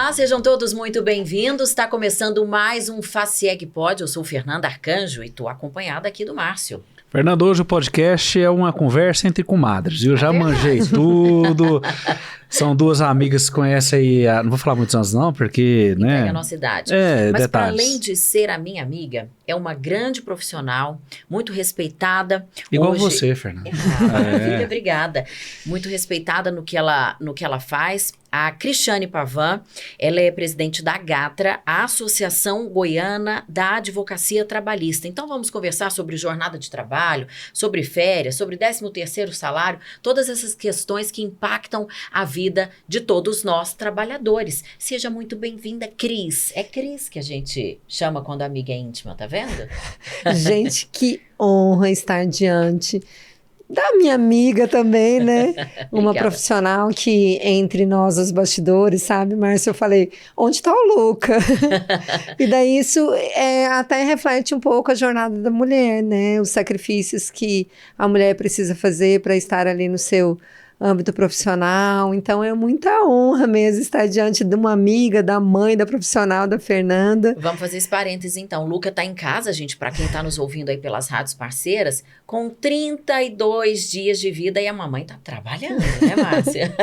Olá, sejam todos muito bem-vindos. Está começando mais um Facieg Pod. Eu sou Fernanda Arcanjo e estou acompanhada aqui do Márcio. Fernando, hoje o podcast é uma conversa entre comadres. Eu já manjei tudo. São duas amigas que conhecem aí, não vou falar muitos anos não, porque, né? Pega a nossa idade. Mas para além de ser a minha amiga, é uma grande profissional, muito respeitada. Igual hoje... você, Fernanda. Maravilha, obrigada. Muito respeitada no que ela faz. A Cristiane Pavan, ela é presidente da AGATRA, a Associação Goiana da Advocacia Trabalhista. Então vamos conversar sobre jornada de trabalho, sobre férias, sobre 13º salário, todas essas questões que impactam a vida de todos nós trabalhadores. Seja muito bem-vinda, Cris. É Cris que a gente chama quando a amiga é íntima, tá vendo? Gente, que honra estar diante da minha amiga também, né? Uma profissional que, entre nós, os bastidores, sabe, Márcio? Eu falei, onde tá o Luca? E daí isso até reflete um pouco a jornada da mulher, né? Os sacrifícios que a mulher precisa fazer para estar ali no seu âmbito profissional. Então é muita honra mesmo estar diante de uma amiga, da mãe, da profissional, da Fernanda. Vamos fazer esse parênteses então. O Luca tá em casa, gente, para quem tá nos ouvindo aí pelas rádios parceiras, com 32 dias de vida e a mamãe tá trabalhando, né, Márcia?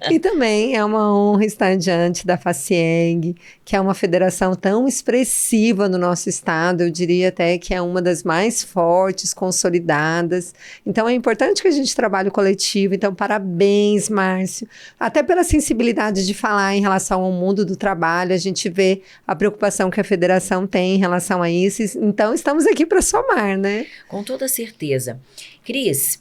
E também é uma honra estar diante da Facieg, que é uma federação tão expressiva no nosso estado, eu diria até que é uma das mais fortes, consolidadas. Então é importante que a gente trabalhe coletivo. Então, parabéns, Márcio. Até pela sensibilidade de falar em relação ao mundo do trabalho, a gente vê a preocupação que a federação tem em relação a isso. Então, estamos aqui para somar, né? Com toda certeza. Cris,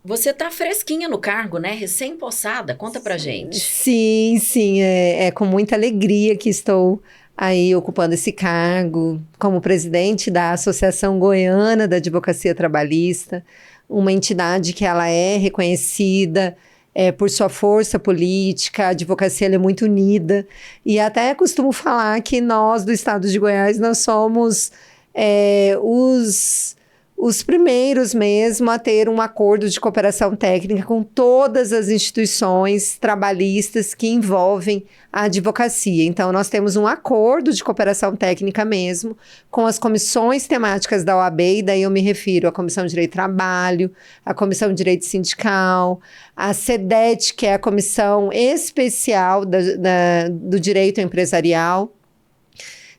você tá fresquinha no cargo, né? Recém-possada. Conta pra gente. Sim. É com muita alegria que estou aí ocupando esse cargo como presidente da Associação Goiana da Advocacia Trabalhista, uma entidade que ela é reconhecida por sua força política. A advocacia ela é muito unida, e até costumo falar que nós do estado de Goiás, nós somos os primeiros mesmo a ter um acordo de cooperação técnica com todas as instituições trabalhistas que envolvem a advocacia. Então, nós temos um acordo de cooperação técnica mesmo com as comissões temáticas da OAB, e daí eu me refiro à Comissão de Direito do Trabalho, à Comissão de Direito Sindical, a CEDET, que é a Comissão Especial do Direito Empresarial.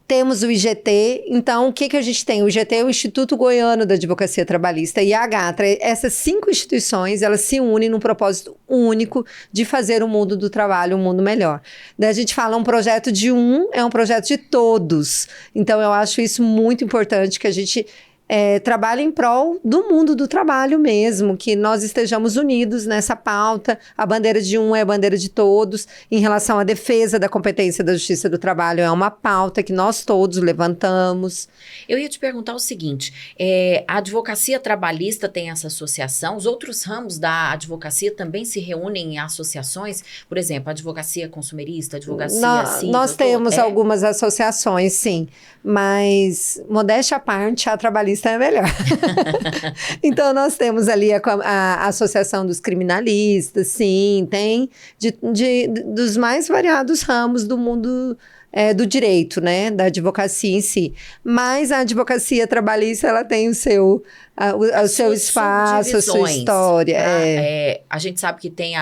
Temos o IGT. Então, o que a gente tem? O IGT é o Instituto Goiano da Advocacia Trabalhista, e a AGATRA. Essas 5 instituições, elas se unem num propósito único de fazer o mundo do trabalho um mundo melhor. Daí a gente fala um projeto de é um projeto de todos. Então, eu acho isso muito importante, que a gente trabalha em prol do mundo do trabalho mesmo, que nós estejamos unidos nessa pauta. A bandeira de é a bandeira de todos. Em relação à defesa da competência da Justiça do Trabalho, é uma pauta que nós todos levantamos. Eu ia te perguntar o seguinte, a advocacia trabalhista tem essa associação, os outros ramos da advocacia também se reúnem em associações? Por exemplo, a advocacia consumerista, advocacia... Nós temos algumas associações, sim, mas, modéstia à parte, a trabalhista é melhor. Então, nós temos ali a Associação dos Criminalistas, sim, tem dos mais variados ramos do mundo do direito, né, da advocacia em si. Mas a advocacia trabalhista, ela tem o seu espaço, a sua história. A gente sabe que tem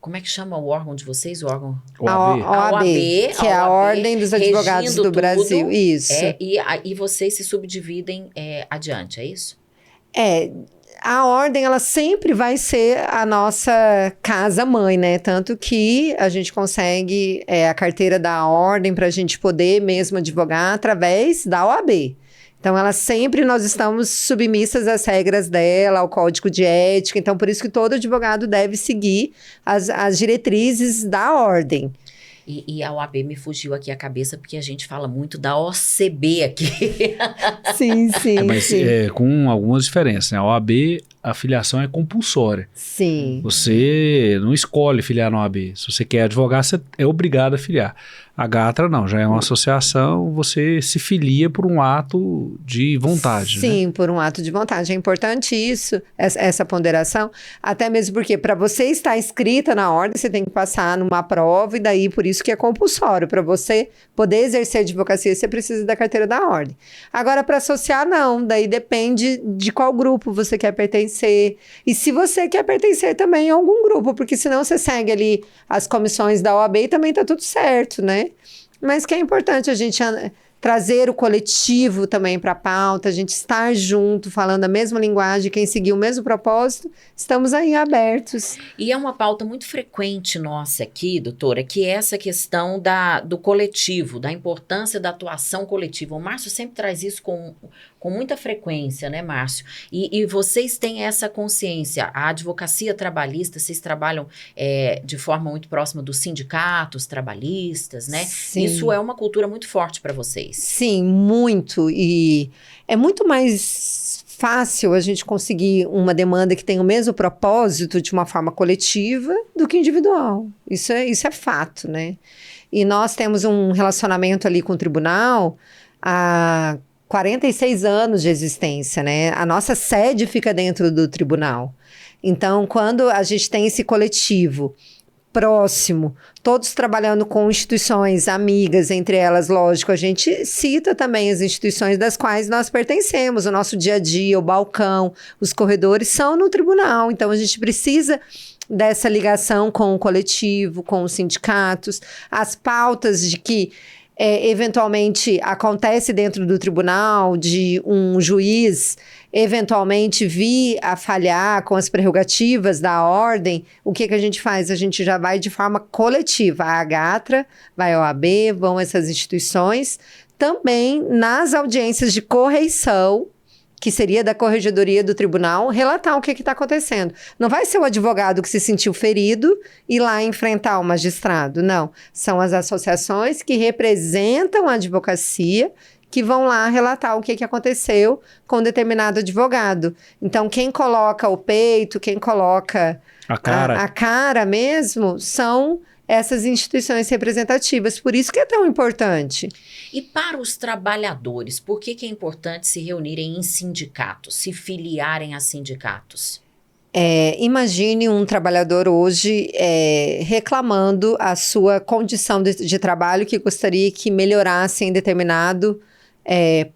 como é que chama o órgão de vocês? O órgão? A OAB, que é a Ordem dos Advogados do Brasil. Isso. E vocês se subdividem adiante, é isso? A Ordem, ela sempre vai ser a nossa casa-mãe, né? Tanto que a gente consegue a carteira da Ordem para a gente poder mesmo advogar através da OAB. Então, nós estamos submissas às regras dela, ao código de ética. Então, por isso que todo advogado deve seguir as diretrizes da ordem. E a OAB me fugiu aqui a cabeça, porque a gente fala muito da OCB aqui. Sim. Mas com algumas diferenças, né? A OAB, a filiação é compulsória. Sim. Você não escolhe filiar na OAB. Se você quer advogar, você é obrigado a filiar. A Gatra não, já é uma associação, você se filia por um ato de vontade, Sim, né? por um ato de vontade. É importante isso, essa ponderação, até mesmo porque para você estar inscrita na ordem, você tem que passar numa prova, e daí por isso que é compulsório. Para você poder exercer advocacia, você precisa da carteira da ordem. Agora, para associar, não. Daí depende de qual grupo você quer pertencer. E se você quer pertencer também a algum grupo, porque senão você segue ali as comissões da OAB e também tá tudo certo, né? Mas que é importante a gente trazer o coletivo também para a pauta, a gente estar junto, falando a mesma linguagem, quem seguir o mesmo propósito, estamos aí abertos. E é uma pauta muito frequente nossa aqui, doutora, que é essa questão do coletivo, da importância da atuação coletiva. O Márcio sempre traz isso com muita frequência, né, Márcio? E vocês têm essa consciência. A advocacia trabalhista, vocês trabalham de forma muito próxima dos sindicatos trabalhistas, né? Sim. Isso é uma cultura muito forte para vocês. Sim, muito. E é muito mais fácil a gente conseguir uma demanda que tem o mesmo propósito de uma forma coletiva do que individual. Isso é fato, né? E nós temos um relacionamento ali com o tribunal há 46 anos de existência, né? A nossa sede fica dentro do tribunal. Então, quando a gente tem esse coletivo próximo, todos trabalhando com instituições amigas, entre elas, lógico, a gente cita também as instituições das quais nós pertencemos, o nosso dia a dia, o balcão, os corredores são no tribunal, então a gente precisa dessa ligação com o coletivo, com os sindicatos, as pautas de que eventualmente acontece dentro do tribunal, de um juiz eventualmente vir a falhar com as prerrogativas da ordem, o que a gente faz? A gente já vai de forma coletiva. A Gatra, vai ao OAB, vão essas instituições, também nas audiências de correição, que seria da corregedoria do tribunal, relatar o que está acontecendo. Não vai ser o advogado que se sentiu ferido ir lá enfrentar o magistrado, não. São as associações que representam a advocacia que vão lá relatar o que aconteceu com determinado advogado. Então, quem coloca o peito, quem coloca a cara mesmo, são essas instituições representativas. Por isso que é tão importante. E para os trabalhadores, por que é importante se reunirem em sindicatos, se filiarem a sindicatos? Imagine um trabalhador hoje reclamando a sua condição de trabalho, que gostaria que melhorasse em determinado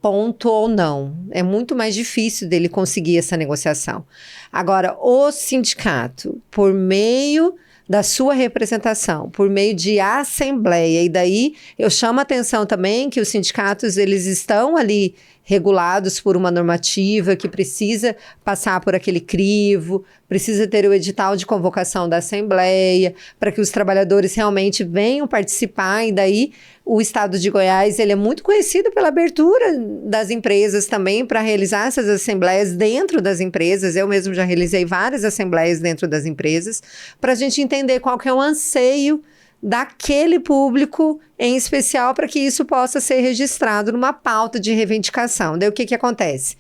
ponto ou não. É muito mais difícil dele conseguir essa negociação. Agora, o sindicato, por meio da sua representação, por meio de assembleia, e daí eu chamo a atenção também que os sindicatos, eles estão ali regulados por uma normativa que precisa passar por aquele crivo, precisa ter o edital de convocação da assembleia, para que os trabalhadores realmente venham participar, e daí o estado de Goiás, ele é muito conhecido pela abertura das empresas também para realizar essas assembleias dentro das empresas. Eu mesmo já realizei várias assembleias dentro das empresas, para a gente entender qual que é o anseio daquele público em especial, para que isso possa ser registrado numa pauta de reivindicação. Daí o que acontece?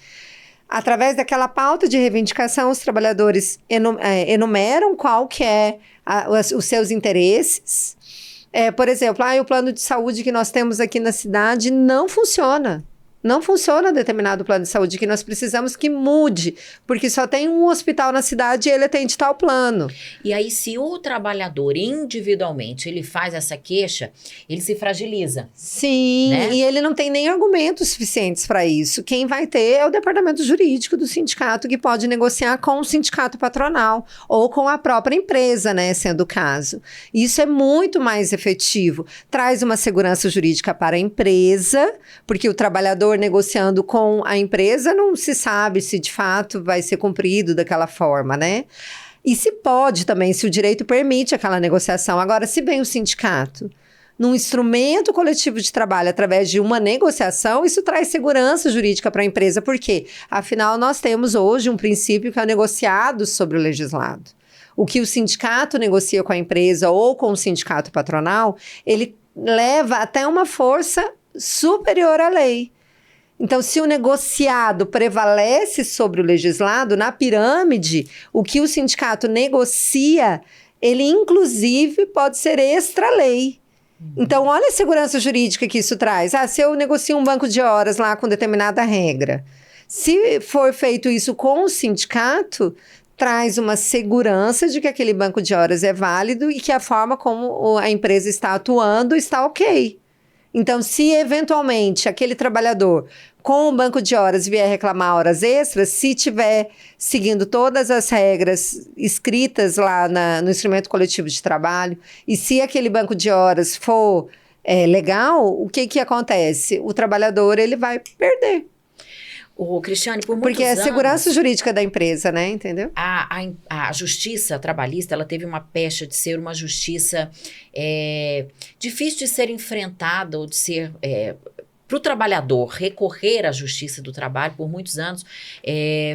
Através daquela pauta de reivindicação, os trabalhadores enumeram qual que é os seus interesses. Por exemplo, o plano de saúde que nós temos aqui na cidade não funciona. Não funciona determinado plano de saúde, que nós precisamos que mude, porque só tem um hospital na cidade e ele atende tal plano. E aí, se o trabalhador individualmente ele faz essa queixa, ele se fragiliza. Sim, né? E ele não tem nem argumentos suficientes para isso. Quem vai ter é o departamento jurídico do sindicato, que pode negociar com o sindicato patronal ou com a própria empresa, né, sendo o caso. Isso é muito mais efetivo. Traz uma segurança jurídica para a empresa, porque o trabalhador negociando com a empresa, não se sabe se de fato vai ser cumprido daquela forma, né? E se pode também, se o direito permite aquela negociação. Agora, se vem o sindicato num instrumento coletivo de trabalho através de uma negociação, isso traz segurança jurídica para a empresa. Por quê? Afinal, nós temos hoje um princípio que é o negociado sobre o legislado. O que o sindicato negocia com a empresa ou com o sindicato patronal, ele leva até uma força superior à lei. Então, se o negociado prevalece sobre o legislado, na pirâmide, o que o sindicato negocia, ele inclusive pode ser extra-lei. Então, olha a segurança jurídica que isso traz. Se eu negocio um banco de horas lá com determinada regra, se for feito isso com o sindicato, traz uma segurança de que aquele banco de horas é válido e que a forma como a empresa está atuando está ok. Então, se eventualmente aquele trabalhador com o banco de horas vier reclamar horas extras, se tiver seguindo todas as regras escritas lá no instrumento coletivo de trabalho, e se aquele banco de horas for legal, o que acontece? O trabalhador ele vai perder. Cristiane, por muitos Porque é a anos, segurança jurídica da empresa, né? Entendeu? a justiça trabalhista, ela teve uma pecha de ser uma justiça difícil de ser enfrentada ou de ser... para o trabalhador recorrer à justiça do trabalho por muitos anos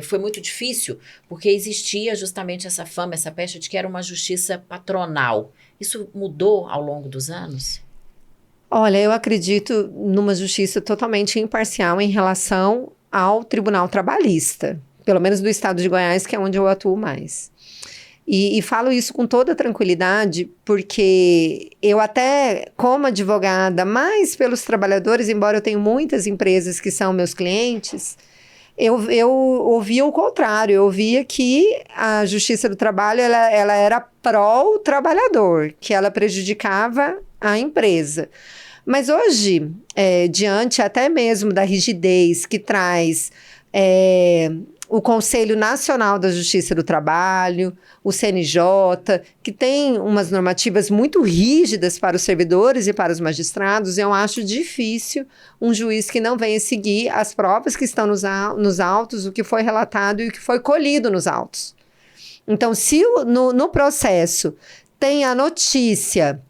foi muito difícil, porque existia justamente essa fama, essa pecha de que era uma justiça patronal. Isso mudou ao longo dos anos? Olha, eu acredito numa justiça totalmente imparcial em relação ao Tribunal Trabalhista, pelo menos do estado de Goiás, que é onde eu atuo mais. E falo isso com toda tranquilidade, porque eu até, como advogada, mais pelos trabalhadores, embora eu tenha muitas empresas que são meus clientes, eu ouvia o contrário, eu ouvia que a Justiça do Trabalho ela era pró-trabalhador, que ela prejudicava a empresa. Mas hoje, diante até mesmo da rigidez que traz o Conselho Nacional da Justiça do Trabalho, o CNJ, que tem umas normativas muito rígidas para os servidores e para os magistrados, eu acho difícil um juiz que não venha seguir as provas que estão nos autos, o que foi relatado e o que foi colhido nos autos. Então, se no processo tem a notícia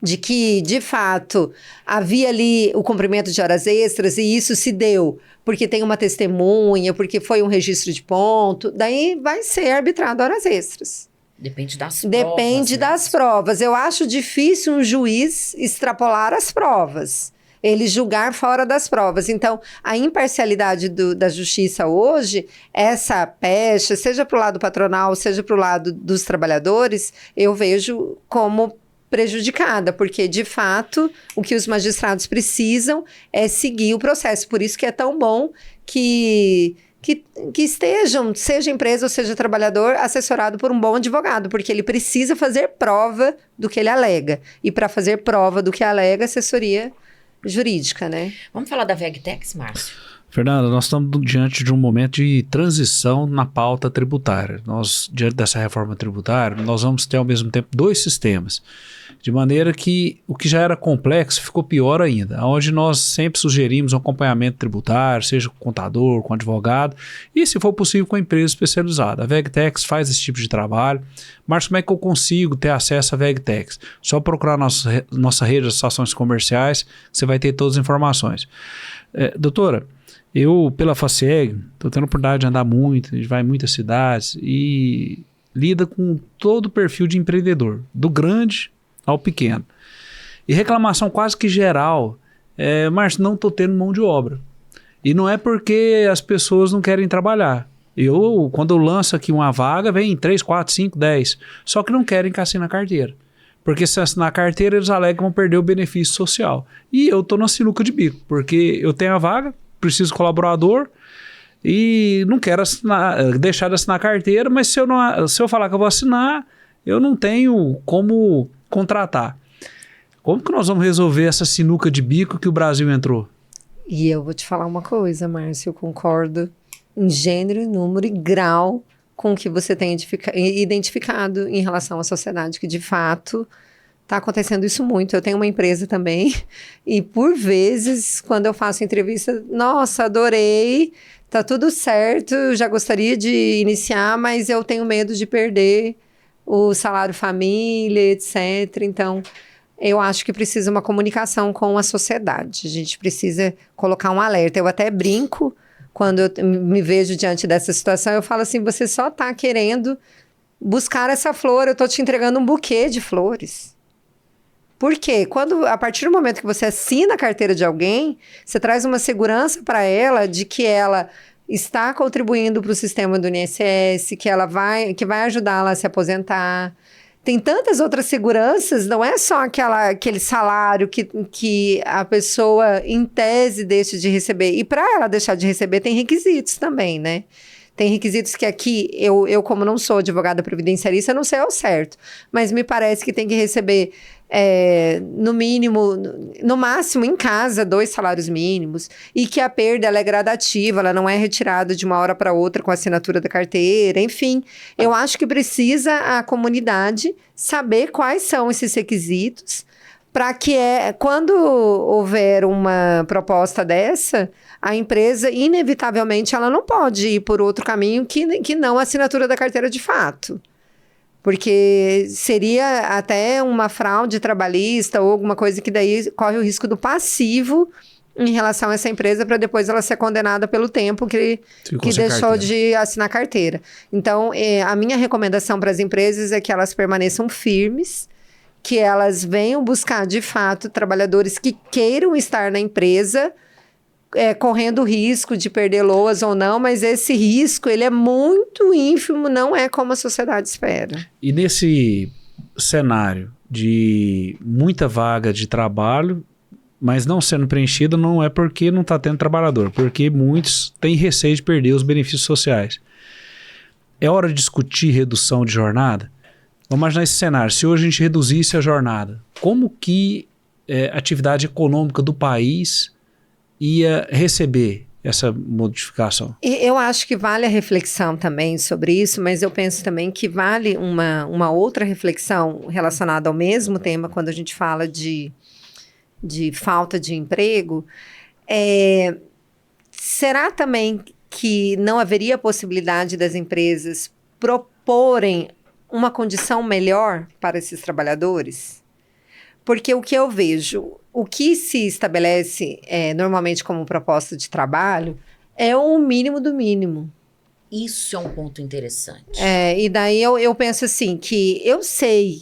de que, de fato, havia ali o cumprimento de horas extras e isso se deu porque tem uma testemunha, porque foi um registro de ponto, daí vai ser arbitrado horas extras. Depende das provas. Depende das provas. Eu acho difícil um juiz extrapolar as provas, ele julgar fora das provas. Então, a imparcialidade da justiça hoje, essa pecha, seja para o lado patronal, seja para o lado dos trabalhadores, eu vejo como prejudicada, porque, de fato, o que os magistrados precisam é seguir o processo. Por isso que é tão bom que estejam, seja empresa ou seja trabalhador, assessorado por um bom advogado, porque ele precisa fazer prova do que ele alega. E para fazer prova do que alega, assessoria jurídica, né? Vamos falar da VegTex, Márcio? Fernanda, nós estamos diante de um momento de transição na pauta tributária. Nós, diante dessa reforma tributária, nós vamos ter ao mesmo tempo 2 sistemas, de maneira que o que já era complexo ficou pior ainda, onde nós sempre sugerimos um acompanhamento tributário, seja com contador, com advogado, e se for possível com a empresa especializada. A VegTex faz esse tipo de trabalho. Mas como é que eu consigo ter acesso à VegTex? Só procurar nossa rede de associações comerciais, você vai ter todas as informações. Doutora, eu, pela FACEG, estou tendo a oportunidade de andar muito, a gente vai em muitas cidades e lida com todo o perfil de empreendedor, do grande ao pequeno. E reclamação quase que geral, Márcio, não estou tendo mão de obra. E não é porque as pessoas não querem trabalhar. Quando eu lanço aqui uma vaga, vem 3, 4, 5, 10. Só que não querem que assine a carteira. Porque se assinar a carteira, eles alegam que vão perder o benefício social. E eu estou na sinuca de bico, porque eu tenho a vaga, preciso de colaborador e não quero deixar de assinar a carteira, mas se eu falar que eu vou assinar, eu não tenho como contratar. Como que nós vamos resolver essa sinuca de bico que o Brasil entrou? E eu vou te falar uma coisa, Márcio, eu concordo em gênero, número e grau com o que você tem identificado em relação à sociedade, que de fato está acontecendo isso muito. Eu tenho uma empresa também e por vezes, quando eu faço entrevista, nossa, adorei, tá tudo certo, já gostaria de iniciar, mas eu tenho medo de perder o salário família, etc. Então, eu acho que precisa uma comunicação com a sociedade. A gente precisa colocar um alerta. Eu até brinco quando eu me vejo diante dessa situação, eu falo assim, você só está querendo buscar essa flor, eu estou te entregando um buquê de flores. Por quê? A partir do momento que você assina a carteira de alguém, você traz uma segurança para ela de que ela está contribuindo para o sistema do INSS, que vai ajudá-la a se aposentar. tem tantas outras seguranças, não é só aquele salário que a pessoa, em tese, deixa de receber. E para ela deixar de receber, tem requisitos também, né? Tem requisitos que aqui, eu como não sou advogada previdenciarista, não sei ao certo. Mas me parece que tem que receber, no mínimo, no máximo, em casa, 2 salários mínimos. E que a perda ela é gradativa, ela não é retirada de uma hora para outra com a assinatura da carteira. Enfim, eu acho que precisa a comunidade saber quais são esses requisitos para que, quando houver uma proposta dessa, a empresa, inevitavelmente, ela não pode ir por outro caminho que não a assinatura da carteira de fato. Porque seria até uma fraude trabalhista ou alguma coisa que daí corre o risco do passivo em relação a essa empresa para depois ela ser condenada pelo tempo que deixou de assinar carteira. Então, a minha recomendação para as empresas é que elas permaneçam firmes, que elas venham buscar, de fato, trabalhadores que queiram estar na empresa, correndo risco de perder LOAS ou não, mas esse risco ele é muito ínfimo, não é como a sociedade espera. E nesse cenário de muita vaga de trabalho, mas não sendo preenchida, não é porque não está tendo trabalhador, porque muitos têm receio de perder os benefícios sociais. É hora de discutir redução de jornada? Vamos imaginar esse cenário, se hoje a gente reduzisse a jornada, como que a atividade econômica do país ia receber essa modificação? Eu acho que vale a reflexão também sobre isso, mas eu penso também que vale uma outra reflexão relacionada ao mesmo tema, quando a gente fala de falta de emprego. Será também que não haveria possibilidade das empresas proporem uma condição melhor para esses trabalhadores? Porque o que eu vejo, o que se estabelece normalmente como proposta de trabalho é o mínimo do mínimo. Isso é um ponto interessante. E daí eu penso assim, que eu sei,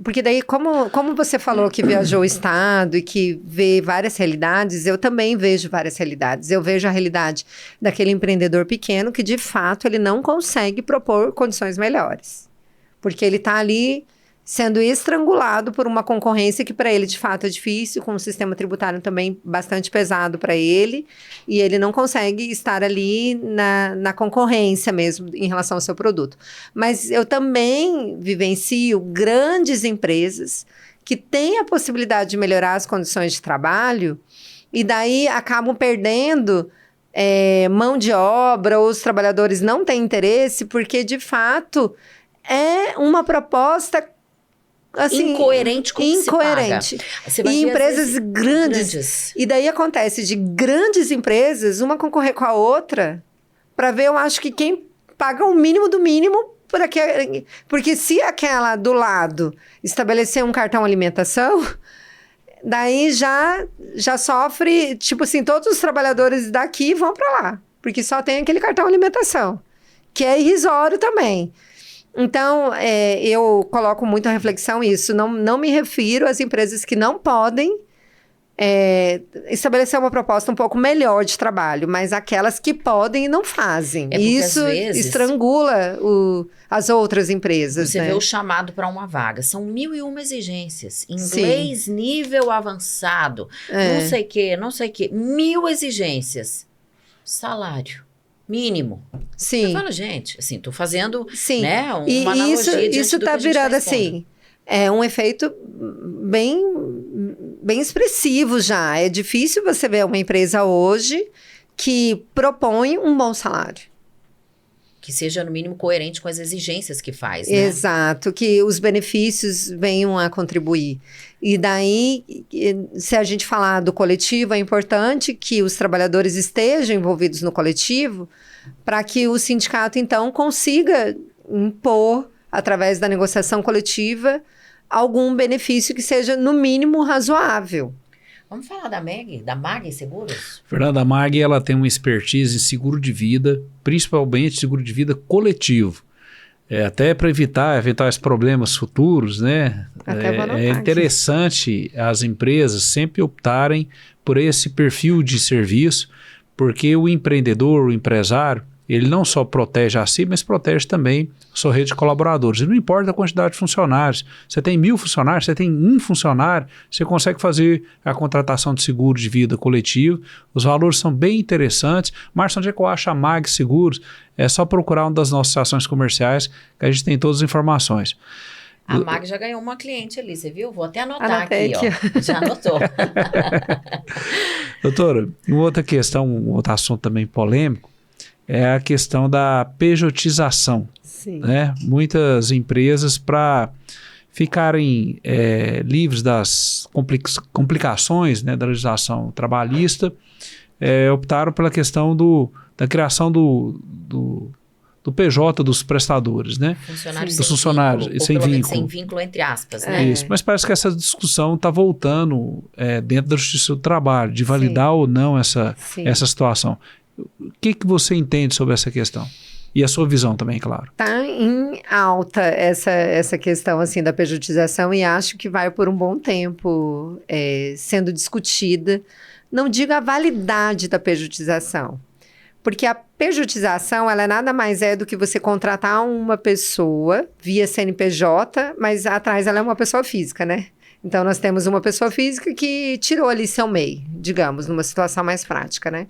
porque daí como você falou que viajou o estado e que vê várias realidades, eu também vejo várias realidades. Eu vejo a realidade daquele empreendedor pequeno que de fato ele não consegue propor condições melhores. Porque ele está ali sendo estrangulado por uma concorrência que para ele de fato é difícil, com um sistema tributário também bastante pesado para ele, e ele não consegue estar ali na concorrência mesmo em relação ao seu produto. Mas eu também vivencio grandes empresas que têm a possibilidade de melhorar as condições de trabalho e daí acabam perdendo mão de obra, ou os trabalhadores não têm interesse, porque de fato é uma proposta assim, incoerente com o que se paga. Você vai e ver, empresas vezes, grandes. E daí acontece de grandes empresas, uma concorrer com a outra, para ver, eu acho que quem paga o mínimo do mínimo, porque se aquela do lado estabelecer um cartão alimentação, daí já sofre, tipo assim, todos os trabalhadores daqui vão para lá, porque só tem aquele cartão alimentação, que é irrisório também. Então, eu coloco muito a reflexão isso. Não me refiro às empresas que não podem estabelecer uma proposta um pouco melhor de trabalho, mas aquelas que podem e não fazem. Isso às vezes estrangula as outras empresas. Você né? vê o chamado para uma vaga. São 1.001 exigências. Inglês, sim, nível avançado. Não sei o que. 1.000 exigências. Salário mínimo. Sim. Eu falo, gente, assim, tô fazendo, sim, né, uma analogia isso tá virando assim, um efeito bem expressivo já. É difícil você ver uma empresa hoje que propõe um bom salário. Que seja, no mínimo, coerente com as exigências que faz, né? Exato, que os benefícios venham a contribuir. E daí, se a gente falar do coletivo, é importante que os trabalhadores estejam envolvidos no coletivo para que o sindicato, então, consiga impor, através da negociação coletiva, algum benefício que seja, no mínimo, razoável. Vamos falar da MAG Seguros? Fernanda, a MAG ela tem uma expertise em seguro de vida, principalmente seguro de vida coletivo. Até para evitar eventuais problemas futuros, né? É interessante as empresas sempre optarem por esse perfil de serviço, porque o empreendedor, o empresário, ele não só protege a si, mas protege também a sua rede de colaboradores. E não importa a quantidade de funcionários, você tem 1.000 funcionários, você tem um funcionário, você consegue fazer a contratação de seguro de vida coletivo, os valores são bem interessantes. Márcio, onde é que eu acho a MAG Seguros? É só procurar uma das nossas ações comerciais, que a gente tem todas as informações. A MAG já ganhou uma cliente ali, você viu? Vou até anotar Anotei aqui, ó. Já anotou. Doutora, uma outra questão, um outro assunto também polêmico, é a questão da pejotização. Sim. Né? Muitas empresas, para ficarem livres das complicações, né, da legislação trabalhista, optaram pela questão da criação do PJ dos prestadores, né? Funcionários dos funcionários sem vínculo. Sem vínculo, entre aspas, né? Isso, mas parece que essa discussão está voltando dentro da Justiça do Trabalho, de validar ou não essa situação. O que você entende sobre essa questão? E a sua visão também, claro. Está em alta essa questão assim, da pejotização e acho que vai por um bom tempo sendo discutida. Não digo a validade da pejotização, porque a pejotização, ela nada mais é do que você contratar uma pessoa via CNPJ, mas atrás ela é uma pessoa física, né? Então, nós temos uma pessoa física que tirou ali seu MEI, digamos, numa situação mais prática, né?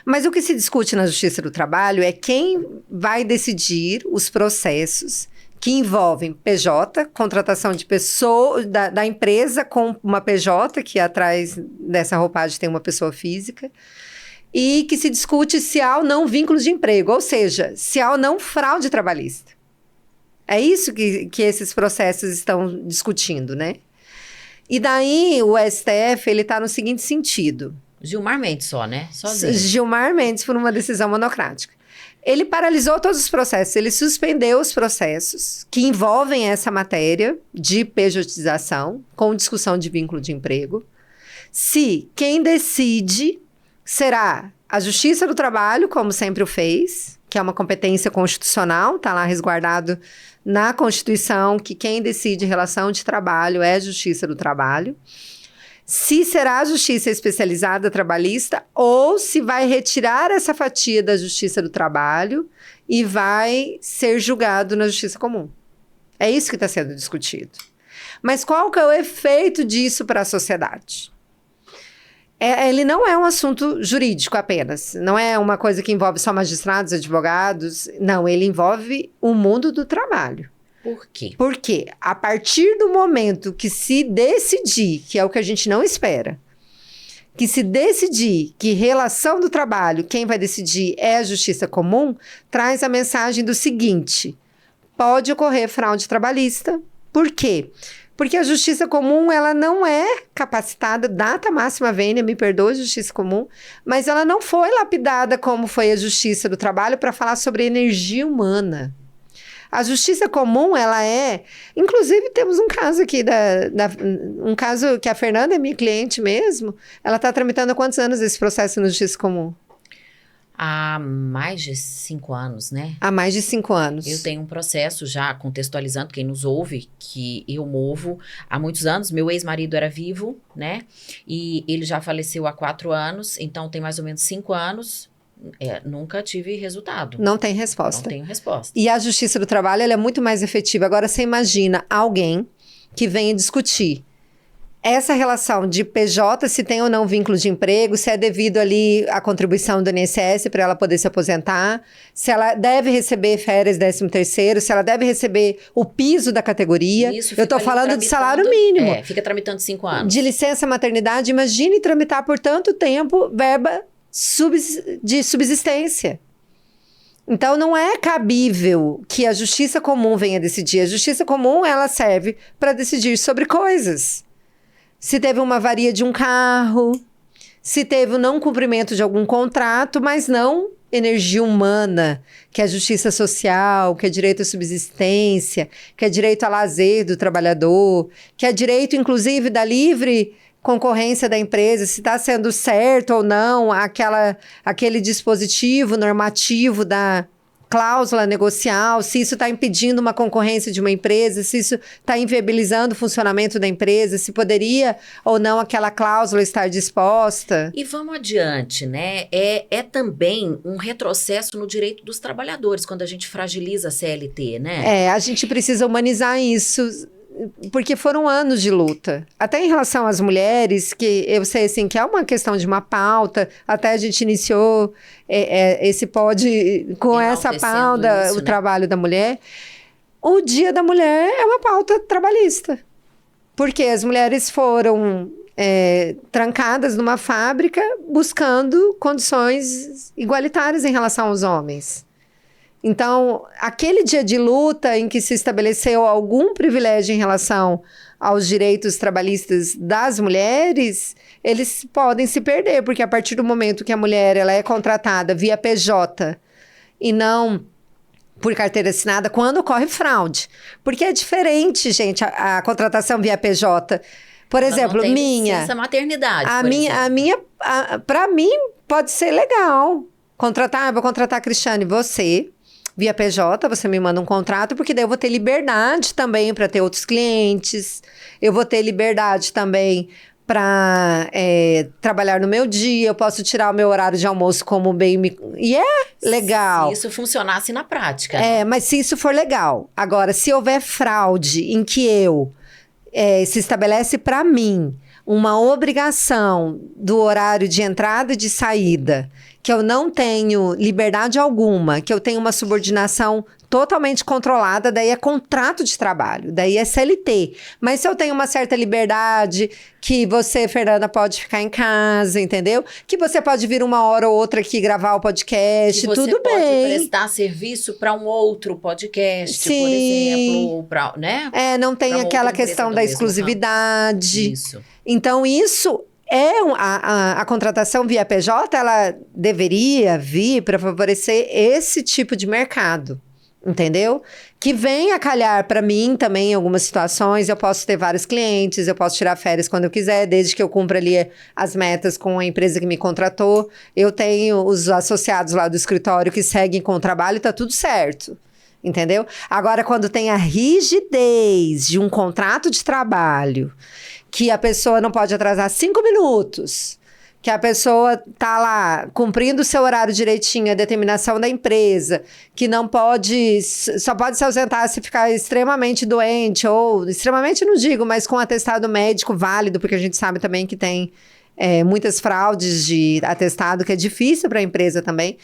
Mas o que se discute na Justiça do Trabalho é quem vai decidir os processos que envolvem PJ, contratação de pessoa, da empresa com uma PJ, que atrás dessa roupagem tem uma pessoa física, e que se discute se há ou não vínculo de emprego, ou seja, se há ou não fraude trabalhista. É isso que esses processos estão discutindo, né? E daí o STF, ele está no seguinte sentido. Gilmar Mendes só, né? Sozinho. Gilmar Mendes, por uma decisão monocrática. Ele paralisou todos os processos, ele suspendeu os processos que envolvem essa matéria de pejotização com discussão de vínculo de emprego. Se quem decide será a Justiça do Trabalho, como sempre o fez, que é uma competência constitucional, está lá resguardado na Constituição, que quem decide relação de trabalho é a Justiça do Trabalho. Se será a Justiça Especializada Trabalhista ou se vai retirar essa fatia da Justiça do Trabalho e vai ser julgado na Justiça Comum. É isso que está sendo discutido. Mas qual que é o efeito disso para a sociedade? Ele não é um assunto jurídico apenas, não é uma coisa que envolve só magistrados, advogados, não, ele envolve o mundo do trabalho. Por quê? Porque a partir do momento que se decidir, que é o que a gente não espera, que se decidir que relação do trabalho, quem vai decidir é a Justiça Comum, traz a mensagem do seguinte: pode ocorrer fraude trabalhista. Por quê? Porque a Justiça Comum, ela não é capacitada, data máxima vênia, me perdoe, Justiça Comum, mas ela não foi lapidada como foi a Justiça do Trabalho para falar sobre energia humana. A Justiça Comum, ela inclusive temos um caso aqui, um caso que a Fernanda é minha cliente mesmo, ela está tramitando há quantos anos esse processo na Justiça Comum? Há mais de 5 anos, né? Há mais de 5 anos. Eu tenho um processo já, contextualizando quem nos ouve, que eu movo há muitos anos. Meu ex-marido era vivo, né? E ele já faleceu há 4 anos, então tem mais ou menos 5 anos. Nunca tive resultado. Não tem resposta. Não tenho resposta. E a Justiça do Trabalho, ela é muito mais efetiva. Agora, você imagina alguém que venha discutir essa relação de PJ, se tem ou não vínculo de emprego, se é devido ali a contribuição do INSS para ela poder se aposentar, se ela deve receber férias 13º, se ela deve receber o piso da categoria. Isso, eu estou falando de salário mínimo. Fica tramitando 5 anos. De licença maternidade, imagine tramitar por tanto tempo verba de subsistência. Então, não é cabível que a Justiça Comum venha decidir. A Justiça Comum, ela serve para decidir sobre coisas. Se teve uma avaria de um carro, se teve o não cumprimento de algum contrato, mas não energia humana, que é justiça social, que é direito à subsistência, que é direito a lazer do trabalhador, que é direito, inclusive, da livre concorrência da empresa, se está sendo certo ou não aquele dispositivo normativo da cláusula negocial, se isso está impedindo uma concorrência de uma empresa, se isso está inviabilizando o funcionamento da empresa, se poderia ou não aquela cláusula estar disposta. E vamos adiante, né? É também um retrocesso no direito dos trabalhadores, quando a gente fragiliza a CLT, né? A gente precisa humanizar isso, porque foram anos de luta. Até em relação às mulheres, que eu sei assim, que é uma questão de uma pauta, até a gente iniciou esse pod com essa pauta, o trabalho da mulher. O Dia da Mulher é uma pauta trabalhista, porque as mulheres foram trancadas numa fábrica buscando condições igualitárias em relação aos homens. Então, aquele dia de luta em que se estabeleceu algum privilégio em relação aos direitos trabalhistas das mulheres, eles podem se perder, porque a partir do momento que a mulher ela é contratada via PJ e não por carteira assinada, quando ocorre fraude. Porque é diferente, gente, a contratação via PJ. Por exemplo, licença maternidade, para mim, pode ser legal. Vou contratar a Cristiane, você... Via PJ, você me manda um contrato, porque daí eu vou ter liberdade também para ter outros clientes, eu vou ter liberdade também para trabalhar no meu dia, eu posso tirar o meu horário de almoço como bem me... E legal. Se isso funcionasse na prática. Mas se isso for legal. Agora, se houver fraude em que se estabelece para mim uma obrigação do horário de entrada e de saída, que eu não tenho liberdade alguma, que eu tenho uma subordinação totalmente controlada, daí é contrato de trabalho, daí é CLT. Mas se eu tenho uma certa liberdade, que você, Fernanda, pode ficar em casa, entendeu? Que você pode vir uma hora ou outra aqui gravar o podcast, tudo bem. Que você pode prestar serviço para um outro podcast, por exemplo, né? Não tem aquela questão da exclusividade. Isso. Então, isso... a contratação via PJ, ela deveria vir para favorecer esse tipo de mercado, entendeu? Que vem a calhar para mim também em algumas situações, eu posso ter vários clientes, eu posso tirar férias quando eu quiser, desde que eu cumpra ali as metas com a empresa que me contratou. Eu tenho os associados lá do escritório que seguem com o trabalho e tá tudo certo. Entendeu? Agora, quando tem a rigidez de um contrato de trabalho, que a pessoa não pode atrasar 5 minutos, que a pessoa tá lá cumprindo o seu horário direitinho, a determinação da empresa, que não pode, só pode se ausentar se ficar extremamente doente, ou extremamente não digo, mas com atestado médico válido, porque a gente sabe também que tem muitas fraudes de atestado, que é difícil para a empresa também.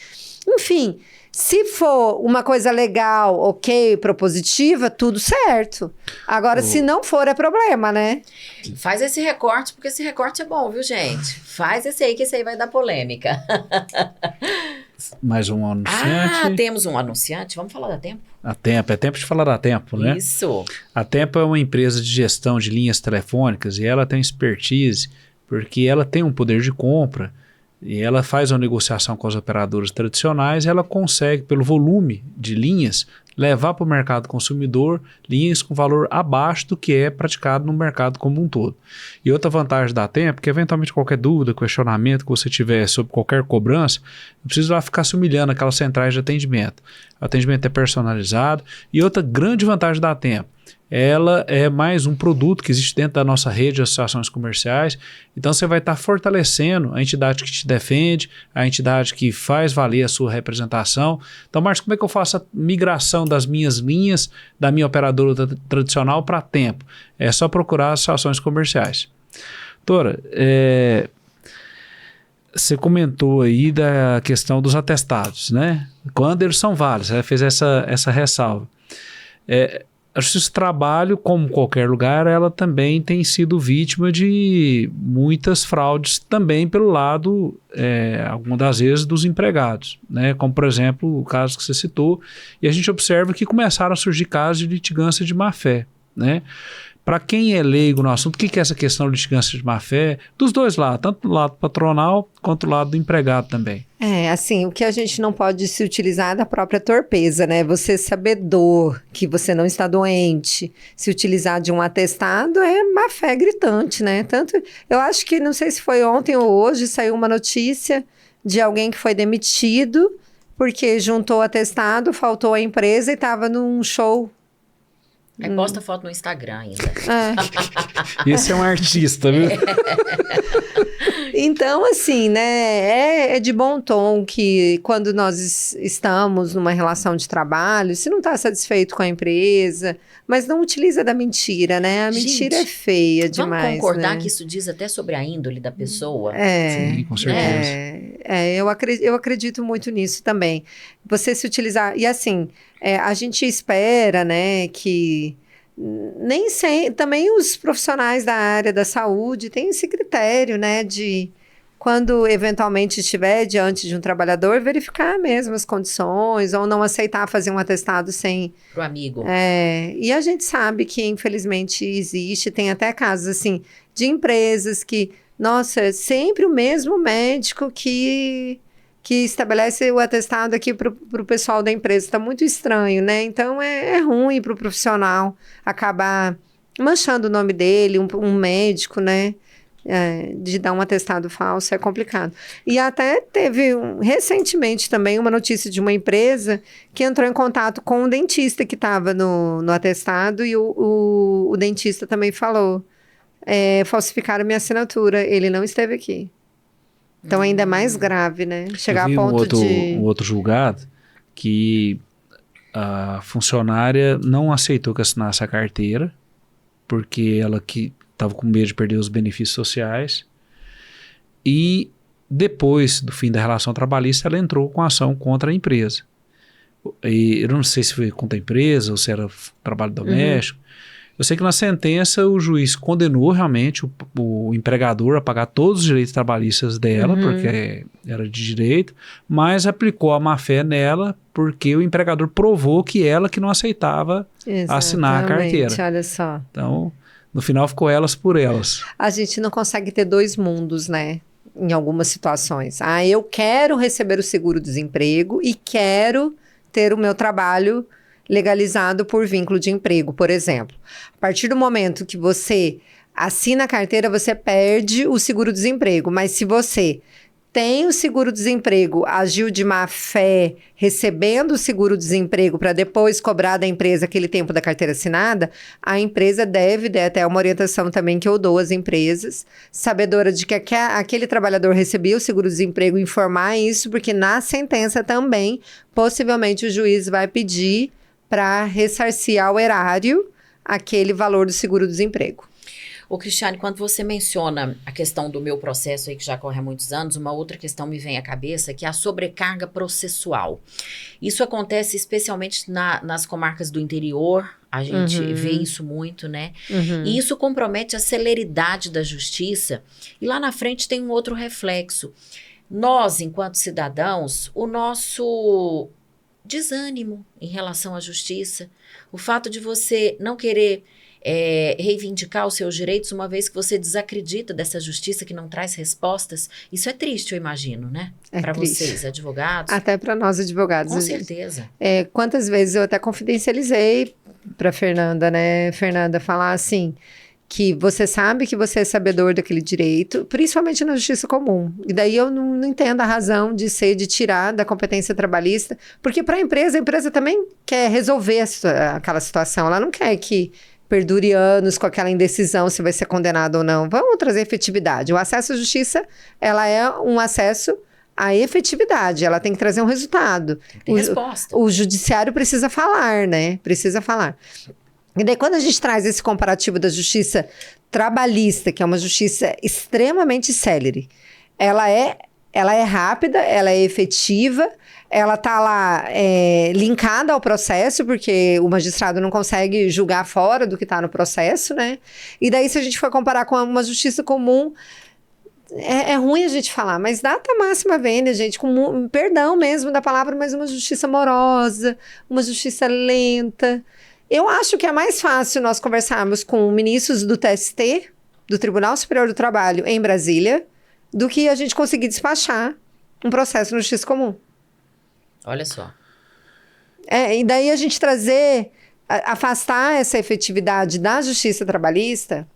Enfim, se for uma coisa legal, ok, propositiva, tudo certo. Agora, se não for, é problema, né? Faz esse recorte, porque esse recorte é bom, viu, gente? Faz esse aí, que esse aí vai dar polêmica. Mais um anunciante. Temos um anunciante. Vamos falar da Tempo? A Tempo, é tempo de falar da Tempo, né? Isso. A Tempo é uma empresa de gestão de linhas telefônicas e ela tem expertise, porque ela tem um poder de compra. E ela faz uma negociação com as operadoras tradicionais e ela consegue, pelo volume de linhas, levar para o mercado consumidor linhas com valor abaixo do que é praticado no mercado como um todo. E outra vantagem da Tempo é que, eventualmente, qualquer dúvida, questionamento que você tiver sobre qualquer cobrança, não precisa lá ficar se humilhando aquelas centrais de atendimento. O atendimento é personalizado. E outra grande vantagem da Tempo, ela é mais um produto que existe dentro da nossa rede de associações comerciais. Então, você vai estar fortalecendo a entidade que te defende, a entidade que faz valer a sua representação. Então, Márcio, como é que eu faço a migração das minhas linhas, da minha operadora tradicional para a Tempo? É só procurar associações comerciais. Doutora, você comentou aí da questão dos atestados, né? Quando eles são válidos, você fez essa ressalva. A Justiça do Trabalho, como qualquer lugar, ela também tem sido vítima de muitas fraudes também pelo lado, algumas das vezes, dos empregados, né? Como, por exemplo, o caso que você citou, e a gente observa que começaram a surgir casos de litigância de má-fé, né? Para quem é leigo no assunto, o que é essa questão de litigância de má-fé? Dos dois lados, tanto do lado patronal quanto do lado do empregado também. Assim, o que a gente não pode se utilizar é da própria torpeza, né? Você sabedor que você não está doente, se utilizar de um atestado é má-fé gritante, né? Tanto, eu acho que, não sei se foi ontem ou hoje, saiu uma notícia de alguém que foi demitido porque juntou o atestado, faltou a empresa e estava num show. Aí posta foto no Instagram ainda. Esse é um artista, viu? Então, assim, né, é de bom tom que quando nós estamos numa relação de trabalho, se não está satisfeito com a empresa, mas não utiliza da mentira, né? A mentira é feia demais, vamos concordar né? que isso diz até sobre a índole da pessoa? Sim, com certeza. Eu acredito muito nisso também. Você se utilizar... E assim, a gente espera, né, que... Nem sei, também os profissionais da área da saúde têm esse critério, né, de quando eventualmente estiver diante de um trabalhador, verificar mesmo as condições, ou não aceitar fazer um atestado sem... Pro amigo. E a gente sabe que, infelizmente, existe, tem até casos, assim, de empresas que, nossa, é sempre o mesmo médico que estabelece o atestado aqui para o pessoal da empresa. Está muito estranho, né? Então, é ruim para o profissional acabar manchando o nome dele, um médico, né? De dar um atestado falso, é complicado. E até teve, recentemente também, uma notícia de uma empresa que entrou em contato com um dentista que estava no atestado e o dentista também falou, falsificaram minha assinatura, ele não esteve aqui. Então, ainda é mais grave, né? Chegar a ponto de... um outro julgado que a funcionária não aceitou que assinasse a carteira, porque ela que estava com medo de perder os benefícios sociais. E depois do fim da relação trabalhista, ela entrou com ação contra a empresa. E eu não sei se foi contra a empresa ou se era trabalho doméstico. Eu sei que na sentença o juiz condenou realmente o empregador a pagar todos os direitos trabalhistas dela, porque era de direito, mas aplicou a má-fé nela porque o empregador provou que ela que não aceitava assinar a carteira. Olha só. Então, no final ficou elas por elas. A gente não consegue ter dois mundos, né? Em algumas situações. Eu quero receber o seguro-desemprego e quero ter o meu trabalho legalizado por vínculo de emprego, por exemplo. A partir do momento que você assina a carteira, você perde o seguro-desemprego. Mas se você tem o seguro-desemprego, agiu de má fé, recebendo o seguro-desemprego para depois cobrar da empresa aquele tempo da carteira assinada, a empresa deve dar até uma orientação também que eu dou às empresas, sabedora de que aquele trabalhador recebia o seguro-desemprego, informar isso, porque na sentença também, possivelmente o juiz vai pedir para ressarcir ao erário aquele valor do seguro-desemprego. Ô, Cristiane, quando você menciona a questão do meu processo aí, que já corre há muitos anos, uma outra questão me vem à cabeça, que é a sobrecarga processual. Isso acontece especialmente nas comarcas do interior, a gente vê isso muito, né? E isso compromete a celeridade da justiça, e lá na frente tem um outro reflexo. Nós, enquanto cidadãos, o nosso desânimo em relação à justiça, o fato de você não querer reivindicar os seus direitos, uma vez que você desacredita dessa justiça que não traz respostas, isso é triste, eu imagino, né? Para vocês, advogados. Até para nós, advogados. Com certeza. Quantas vezes eu até confidencializei para Fernanda, né? Fernanda, falar assim, que você sabe que você é sabedor daquele direito, principalmente na justiça comum. E daí eu não entendo a razão de tirar da competência trabalhista, porque para a empresa também quer resolver aquela situação. Ela não quer que perdure anos com aquela indecisão se vai ser condenado ou não. Vamos trazer efetividade. O acesso à justiça, ela é um acesso à efetividade. Ela tem que trazer um resultado. Tem resposta. O judiciário precisa falar, né? Precisa falar. E daí, quando a gente traz esse comparativo da justiça trabalhista, que é uma justiça extremamente célere, ela é rápida, ela é efetiva, ela está lá linkada ao processo, porque o magistrado não consegue julgar fora do que está no processo, né? E daí, se a gente for comparar com uma justiça comum, é ruim a gente falar, mas data máxima vênia, gente, com perdão mesmo da palavra, mas uma justiça morosa, uma justiça lenta. Eu acho que é mais fácil nós conversarmos com ministros do TST, do Tribunal Superior do Trabalho, em Brasília, do que a gente conseguir despachar um processo na justiça comum. Olha só. E daí a gente afastar essa efetividade da justiça trabalhista,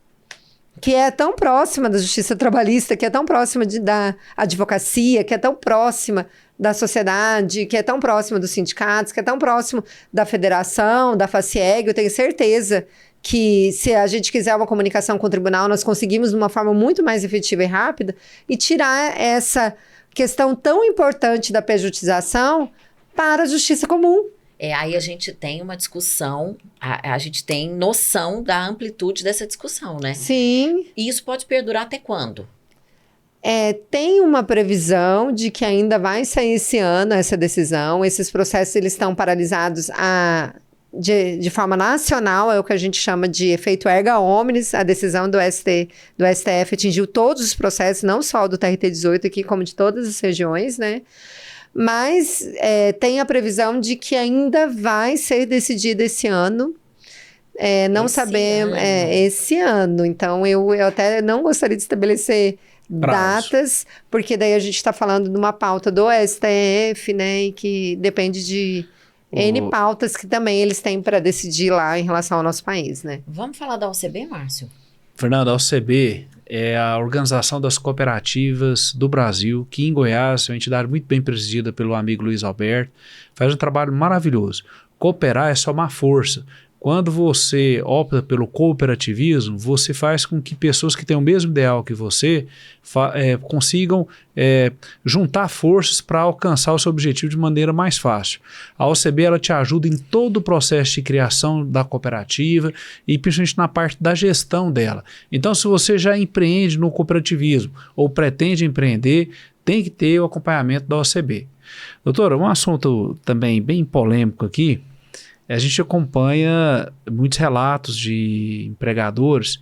que é tão próxima da justiça trabalhista, que é tão próxima da advocacia, que é tão próxima da sociedade, que é tão próximo dos sindicatos, que é tão próximo da federação, da FACIEG. Eu tenho certeza que se a gente quiser uma comunicação com o tribunal, nós conseguimos de uma forma muito mais efetiva e rápida e tirar essa questão tão importante da pejotização para a justiça comum. Aí a gente tem uma discussão, a gente tem noção da amplitude dessa discussão, né? Sim. E isso pode perdurar até quando? Tem uma previsão de que ainda vai sair esse ano essa decisão. Esses processos eles estão paralisados de forma nacional, é o que a gente chama de efeito erga omnes. A decisão do STF atingiu todos os processos, não só do TRT-18 aqui, como de todas as regiões, né? Mas tem a previsão de que ainda vai ser decidido esse ano. Não sabemos. Esse ano. Então, eu até não gostaria de estabelecer datas, porque daí a gente está falando de uma pauta do STF, né? E que depende de N pautas que também eles têm para decidir lá em relação ao nosso país, né? Vamos falar da OCB, Márcio? Fernanda, a OCB é a Organização das Cooperativas do Brasil, que em Goiás é uma entidade muito bem presidida pelo amigo Luiz Alberto, faz um trabalho maravilhoso. Cooperar é somar força. Quando você opta pelo cooperativismo, você faz com que pessoas que têm o mesmo ideal que você consigam juntar forças para alcançar o seu objetivo de maneira mais fácil. A OCB ela te ajuda em todo o processo de criação da cooperativa e principalmente na parte da gestão dela. Então, se você já empreende no cooperativismo ou pretende empreender, tem que ter o acompanhamento da OCB. Doutora, um assunto também bem polêmico aqui. A gente acompanha muitos relatos de empregadores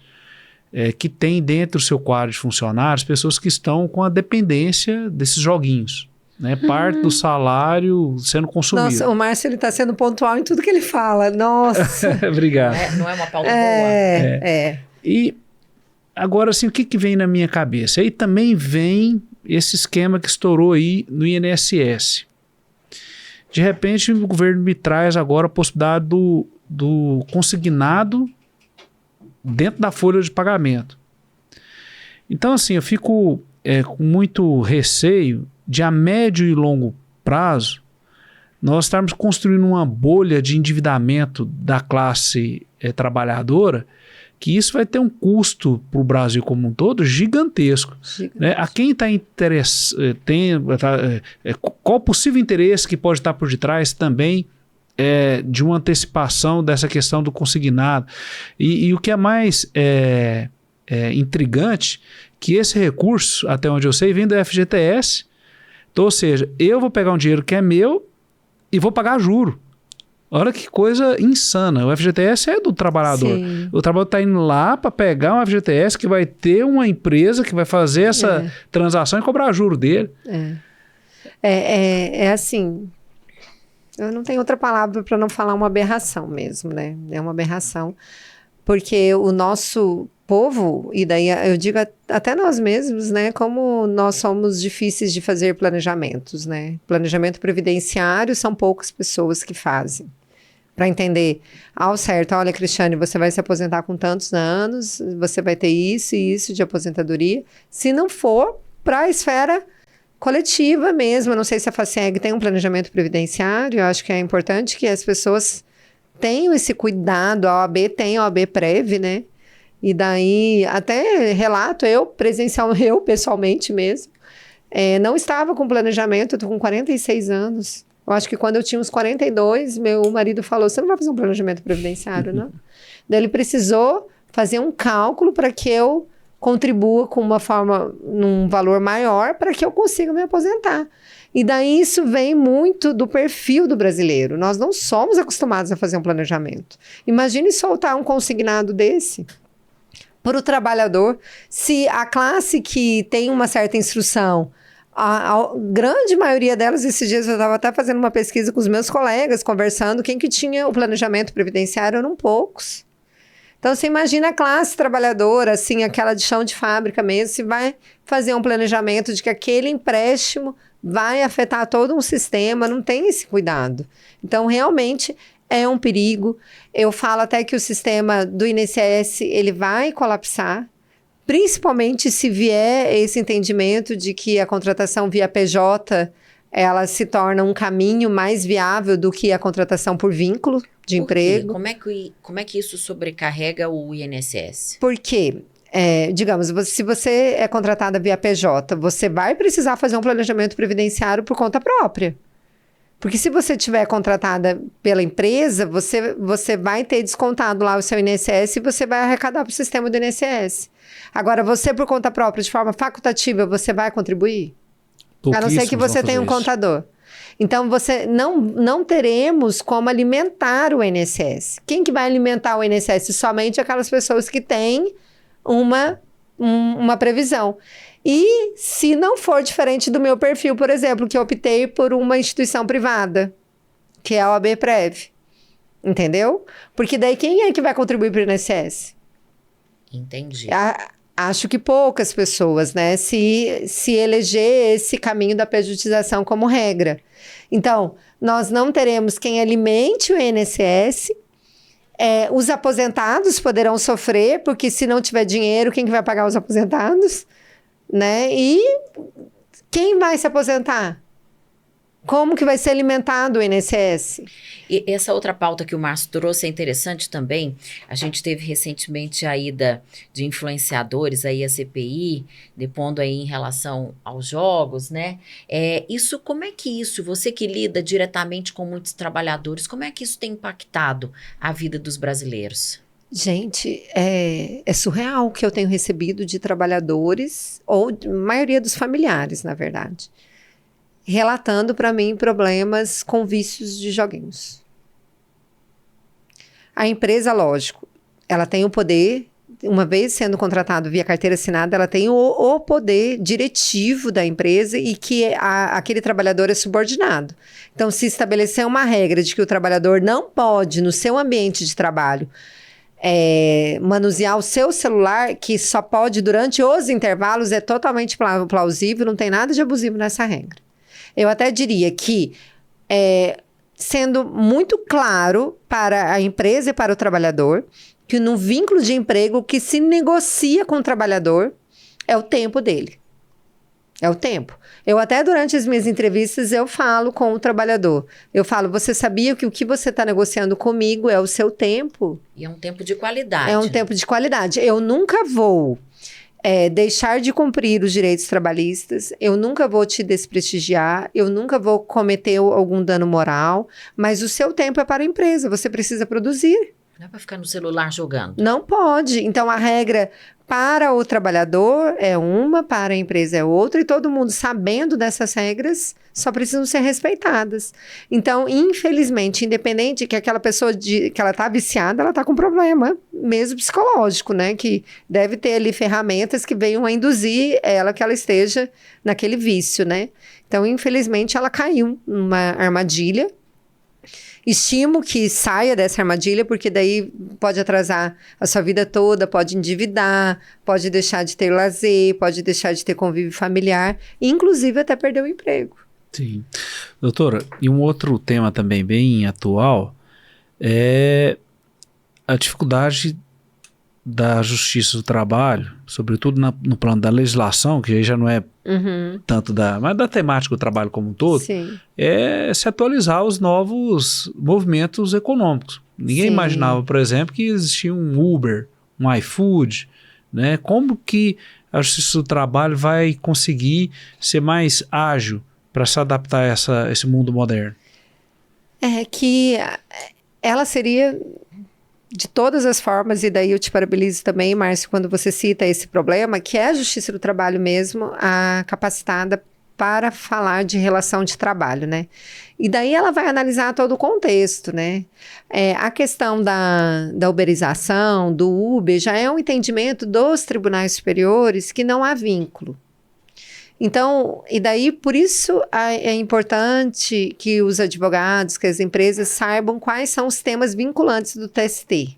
que têm dentro do seu quadro de funcionários pessoas que estão com a dependência desses joguinhos, né? Parte do salário sendo consumido. Nossa, o Márcio está sendo pontual em tudo que ele fala. Nossa! Obrigado. Não é uma pauta boa. E agora, assim, o que vem na minha cabeça? Aí também vem esse esquema que estourou aí no INSS. De repente, o governo me traz agora a possibilidade do consignado dentro da folha de pagamento. Então, assim, eu fico com muito receio de, a médio e longo prazo, nós estarmos construindo uma bolha de endividamento da classe trabalhadora, que isso vai ter um custo para o Brasil como um todo gigantesco. Né? A quem está interessado, qual o possível interesse que pode estar por detrás também de uma antecipação dessa questão do consignado. E o que é mais intrigante, que esse recurso, até onde eu sei, vem do FGTS. Então, ou seja, eu vou pegar um dinheiro que é meu e vou pagar juro. Olha que coisa insana. O FGTS é do trabalhador. Sim. O trabalhador está indo lá para pegar um FGTS que vai ter uma empresa que vai fazer essa transação e cobrar juro dele. Assim, eu não tenho outra palavra para não falar uma aberração mesmo, né? É uma aberração, porque o nosso povo, e daí eu digo até nós mesmos, né? Como nós somos difíceis de fazer planejamentos, né? Planejamento previdenciário são poucas pessoas que fazem. Para entender ao certo, olha, Cristiane, você vai se aposentar com tantos anos, você vai ter isso e isso de aposentadoria. Se não for para a esfera coletiva mesmo, eu não sei se a FACIEG tem um planejamento previdenciário, eu acho que é importante que as pessoas tenham esse cuidado, a OAB tem a OAB Prev, né? E daí, até relato, eu pessoalmente mesmo, não estava com planejamento, eu estou com 46 anos. Eu acho que quando eu tinha uns 42, meu marido falou, você não vai fazer um planejamento previdenciário, não? Daí ele precisou fazer um cálculo para que eu contribua com uma forma, num valor maior, para que eu consiga me aposentar. E daí isso vem muito do perfil do brasileiro. Nós não somos acostumados a fazer um planejamento. Imagine soltar um consignado desse para o trabalhador. Se a classe que tem uma certa instrução, a grande maioria delas, esses dias eu estava até fazendo uma pesquisa com os meus colegas, conversando, quem que tinha o planejamento previdenciário eram poucos. Então, você imagina a classe trabalhadora, assim, aquela de chão de fábrica mesmo, se vai fazer um planejamento de que aquele empréstimo vai afetar todo um sistema, não tem esse cuidado. Então, realmente, é um perigo. Eu falo até que o sistema do INSS, ele vai colapsar, principalmente se vier esse entendimento de que a contratação via PJ ela se torna um caminho mais viável do que a contratação por vínculo de emprego. Como é que isso sobrecarrega o INSS? Porque, digamos, se você é contratada via PJ, você vai precisar fazer um planejamento previdenciário por conta própria. Porque se você estiver contratada pela empresa, você vai ter descontado lá o seu INSS e você vai arrecadar para o sistema do INSS. Agora, você por conta própria, de forma facultativa, você vai contribuir? A não ser que você tenha um contador. Então, não teremos como alimentar o INSS. Quem que vai alimentar o INSS? Somente aquelas pessoas que têm uma previsão. E se não for diferente do meu perfil, por exemplo, que eu optei por uma instituição privada, que é a OABPrev. Entendeu? Porque daí quem é que vai contribuir para o INSS? Entendi. Acho que poucas pessoas, né? Se eleger esse caminho da pejotização como regra. Então, nós não teremos quem alimente o INSS. Os aposentados poderão sofrer, porque se não tiver dinheiro, quem que vai pagar os aposentados? Né? E quem vai se aposentar? Como que vai ser alimentado o INSS? E essa outra pauta que o Márcio trouxe é interessante também. A gente teve recentemente a ida de influenciadores aí à CPI, depondo aí em relação aos jogos, né? Como é que você que lida diretamente com muitos trabalhadores, como é que isso tem impactado a vida dos brasileiros? Gente, é surreal o que eu tenho recebido de trabalhadores, ou a maioria dos familiares, na verdade, relatando para mim problemas com vícios de joguinhos. A empresa, lógico, ela tem o poder, uma vez sendo contratado via carteira assinada, ela tem o poder diretivo da empresa e que aquele trabalhador é subordinado. Então, se estabelecer uma regra de que o trabalhador não pode, no seu ambiente de trabalho, manusear o seu celular, que só pode durante os intervalos, é totalmente plausível, não tem nada de abusivo nessa regra. Eu até diria que, sendo muito claro para a empresa e para o trabalhador, que no vínculo de emprego, o que se negocia com o trabalhador é o tempo dele. É o tempo. Eu até durante as minhas entrevistas, eu falo com o trabalhador. Eu falo, você sabia que o que você está negociando comigo é o seu tempo? E é um tempo de qualidade. É um tempo de qualidade. Eu nunca vou deixar de cumprir os direitos trabalhistas, eu nunca vou te desprestigiar, eu nunca vou cometer algum dano moral, mas o seu tempo é para a empresa, você precisa produzir. Não é para ficar no celular jogando. Não pode. Então, a regra para o trabalhador é uma, para a empresa é outra, e todo mundo sabendo dessas regras só precisam ser respeitadas. Então, infelizmente, independente que aquela pessoa que ela está viciada, ela está com problema, mesmo psicológico, né? Que deve ter ali ferramentas que venham a induzir ela que ela esteja naquele vício, né? Então, infelizmente, ela caiu numa armadilha. Estimo que saia dessa armadilha, porque daí pode atrasar a sua vida toda, pode endividar, pode deixar de ter lazer, pode deixar de ter convívio familiar, inclusive até perder o emprego. Sim. Doutora, e um outro tema também bem atual é a dificuldade da Justiça do Trabalho, sobretudo no plano da legislação, que aí já não é tanto mas da temática do trabalho como um todo, Sim. É se atualizar aos novos movimentos econômicos. Ninguém imaginava, por exemplo, que existia um Uber, um iFood, né? Como que a Justiça do Trabalho vai conseguir ser mais ágil para se adaptar a esse mundo moderno? É que ela seria de todas as formas, e daí eu te parabenizo também, Márcio, quando você cita esse problema, que é a Justiça do Trabalho mesmo, a capacitada para falar de relação de trabalho, né? E daí ela vai analisar todo o contexto, né? A questão da uberização, do Uber, já é um entendimento dos tribunais superiores que não há vínculo. Então, e daí, por isso é importante que os advogados, que as empresas saibam quais são os temas vinculantes do TST.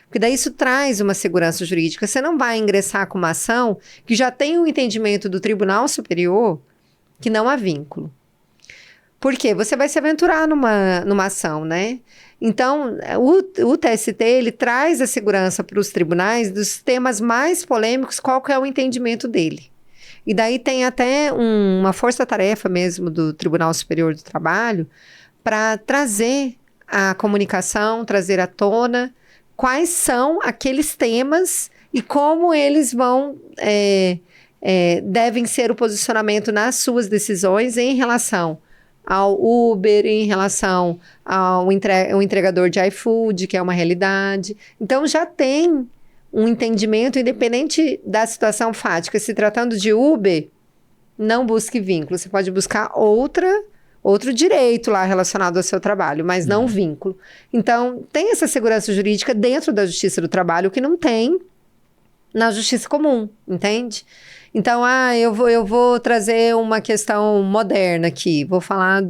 Porque daí isso traz uma segurança jurídica. Você não vai ingressar com uma ação que já tem um entendimento do Tribunal Superior que não há vínculo. Por quê? Você vai se aventurar numa ação, né? Então, o TST, ele traz a segurança para os tribunais dos temas mais polêmicos, qual que é o entendimento dele. E daí tem até uma força-tarefa mesmo do Tribunal Superior do Trabalho para trazer a comunicação, trazer à tona quais são aqueles temas e como eles vão, devem ser o posicionamento nas suas decisões em relação ao Uber, em relação ao entregador de iFood, que é uma realidade. Então, já tem um entendimento, independente da situação fática. Se tratando de Uber, não busque vínculo. Você pode buscar outro direito lá relacionado ao seu trabalho, mas não vínculo. Então, tem essa segurança jurídica dentro da Justiça do Trabalho, que não tem na Justiça Comum, entende? Então, eu vou trazer uma questão moderna aqui, vou falar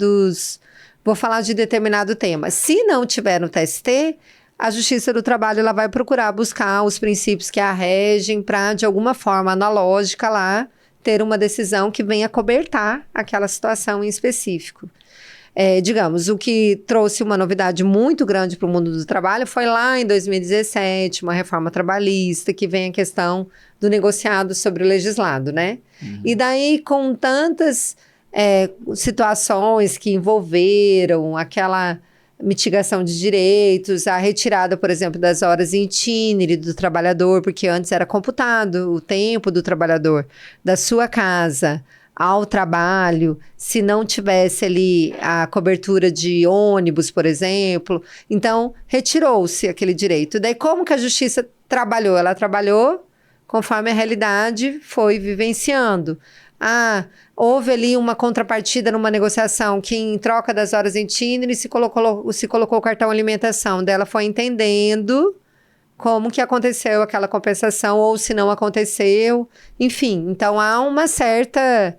de determinado tema. Se não tiver no TST, a Justiça do Trabalho ela vai procurar buscar os princípios que a regem para, de alguma forma analógica lá, ter uma decisão que venha cobertar aquela situação em específico. Digamos, o que trouxe uma novidade muito grande para o mundo do trabalho foi lá em 2017, uma reforma trabalhista, que vem a questão do negociado sobre o legislado, né? E daí, com tantas situações que envolveram aquela mitigação de direitos, a retirada, por exemplo, das horas em itinere do trabalhador, porque antes era computado o tempo do trabalhador da sua casa ao trabalho, se não tivesse ali a cobertura de ônibus, por exemplo. Então, retirou-se aquele direito. Daí, como que a justiça trabalhou? Ela trabalhou conforme a realidade foi vivenciando. Houve ali uma contrapartida numa negociação que, em troca das horas em itinere, se colocou o cartão alimentação. Daí ela foi entendendo como que aconteceu aquela compensação ou se não aconteceu. Enfim, então há uma certa...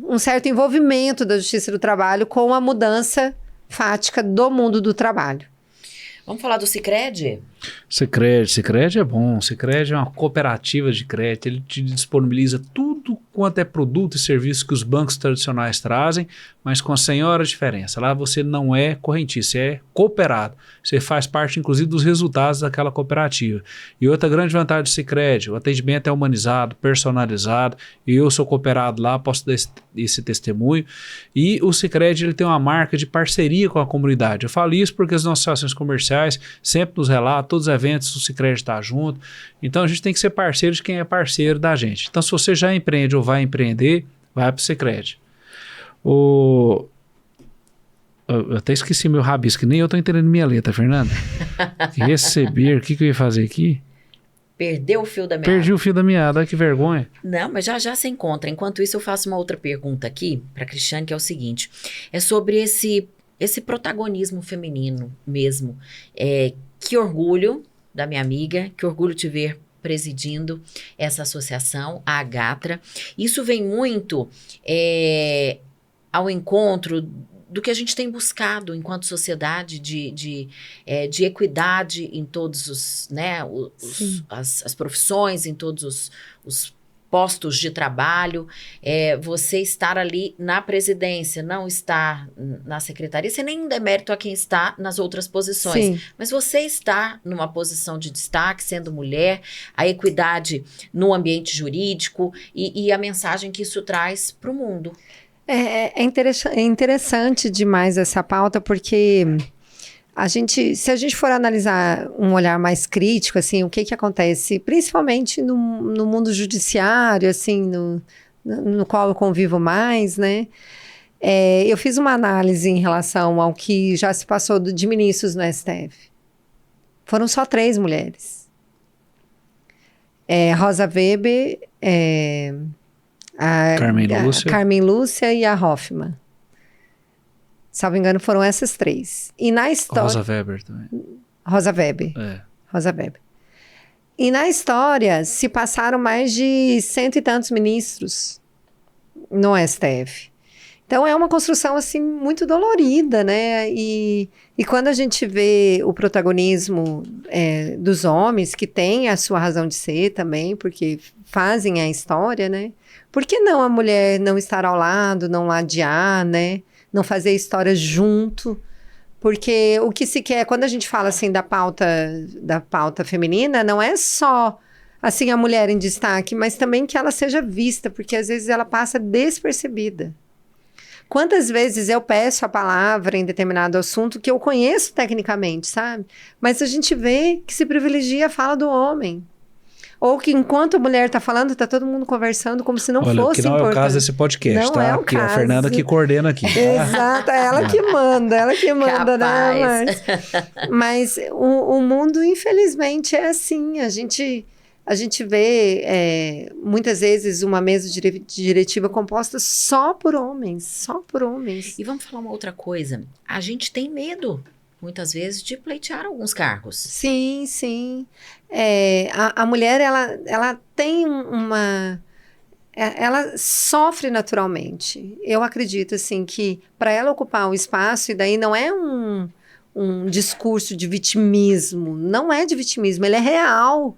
um certo envolvimento da Justiça do Trabalho com a mudança fática do mundo do trabalho. Vamos falar do Sicredi? Sicredi é bom. Sicredi é uma cooperativa de crédito. Ele te disponibiliza tudo quanto é produto e serviço que os bancos tradicionais trazem, mas com a senhora diferença. Lá você não é correntista, você é cooperado. Você faz parte, inclusive, dos resultados daquela cooperativa. E outra grande vantagem do Sicredi, o atendimento é humanizado, personalizado. Eu sou cooperado lá, posso dar esse testemunho. E o Sicredi, ele tem uma marca de parceria com a comunidade. Eu falo isso porque as nossas ações comerciais sempre nos relatam, todos os eventos o Sicredi está junto. Então a gente tem que ser parceiro de quem é parceiro da gente. Então se você já empreende ou vai empreender, vai para o Sicredi. Eu até esqueci meu rabisco, nem eu estou entendendo minha letra, Fernanda. Receber, o que eu ia fazer aqui? Perdeu o fio da meada. Perdi o fio da meada, olha que vergonha. Não, mas já se encontra. Enquanto isso, eu faço uma outra pergunta aqui para a Cristiane, que é o seguinte. É sobre esse protagonismo feminino mesmo. Que orgulho da minha amiga, que orgulho te ver presidindo essa associação, a Agatra. Isso vem muito ao encontro do que a gente tem buscado enquanto sociedade de equidade em todos os, né, as profissões, em todos os postos de trabalho, você estar ali na presidência, não estar na secretaria, sem nenhum demérito a quem está nas outras posições. Sim. Mas você está numa posição de destaque, sendo mulher, a equidade no ambiente jurídico e a mensagem que isso traz para o mundo. É interessante demais essa pauta, porque se a gente for analisar um olhar mais crítico, assim, o que acontece, principalmente no mundo judiciário, assim, no qual eu convivo mais, né? Eu fiz uma análise em relação ao que já se passou de ministros no STF. Foram só 3 mulheres. Rosa Weber, a Carmen Lúcia e a Hoffmann. Salvo engano, foram essas 3. E na história... Rosa Weber também. Rosa Weber. Rosa Weber. E na história, se passaram mais de 100 e tantos ministros no STF. Então, é uma construção, assim, muito dolorida, né? E quando a gente vê o protagonismo dos homens, que têm a sua razão de ser também, porque fazem a história, né? Por que não a mulher não estar ao lado, não ladear, né? Não fazer a história junto? Porque o que se quer, quando a gente fala assim da pauta feminina, não é só assim, a mulher em destaque, mas também que ela seja vista, porque às vezes ela passa despercebida. Quantas vezes eu peço a palavra em determinado assunto que eu conheço tecnicamente, sabe? Mas a gente vê que se privilegia a fala do homem. Ou que enquanto a mulher está falando, está todo mundo conversando como se não Olha, fosse que não importante. é o caso desse podcast, não tá? É o Aqui, caso. a Fernanda que coordena aqui. Tá? Exato, é ela que manda, né? Mas o mundo, infelizmente, é assim. A gente vê muitas vezes uma mesa diretiva composta só por homens. E vamos falar uma outra coisa. A gente tem medo, muitas vezes, de pleitear alguns cargos. Sim, sim. A mulher, ela tem ela sofre naturalmente. Eu acredito, assim, que para ela ocupar um espaço, e daí não é um discurso de vitimismo, não é de vitimismo, ele é real,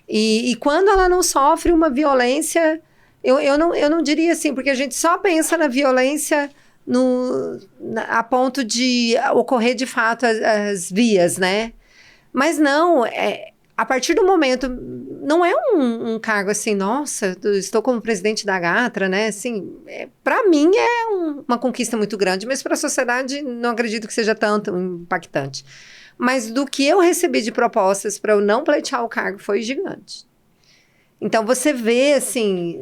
E quando ela não sofre uma violência, eu não diria assim, porque a gente só pensa na violência a ponto de ocorrer de fato as vias, né? Mas não, a partir do momento, não é um cargo assim, nossa, estou como presidente da Gatra, né? Assim, para mim é uma conquista muito grande, mas para a sociedade não acredito que seja tanto impactante. Mas do que eu recebi de propostas para eu não pleitear o cargo foi gigante. Então você vê, assim,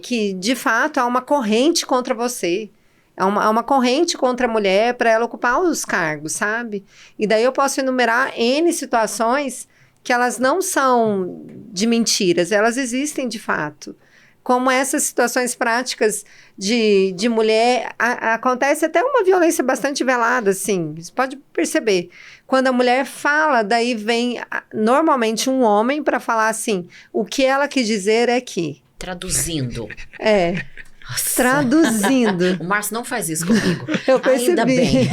que de fato há uma corrente contra você. Há uma corrente contra a mulher para ela ocupar os cargos, sabe? E daí eu posso enumerar N situações que elas não são de mentiras, elas existem de fato. Como essas situações práticas de mulher, acontece até uma violência bastante velada, assim, você pode perceber. Quando a mulher fala, daí vem normalmente um homem para falar assim, o que ela quis dizer é que... Traduzindo. Nossa. Traduzindo. O Márcio não faz isso comigo. Eu percebi. Ainda bem.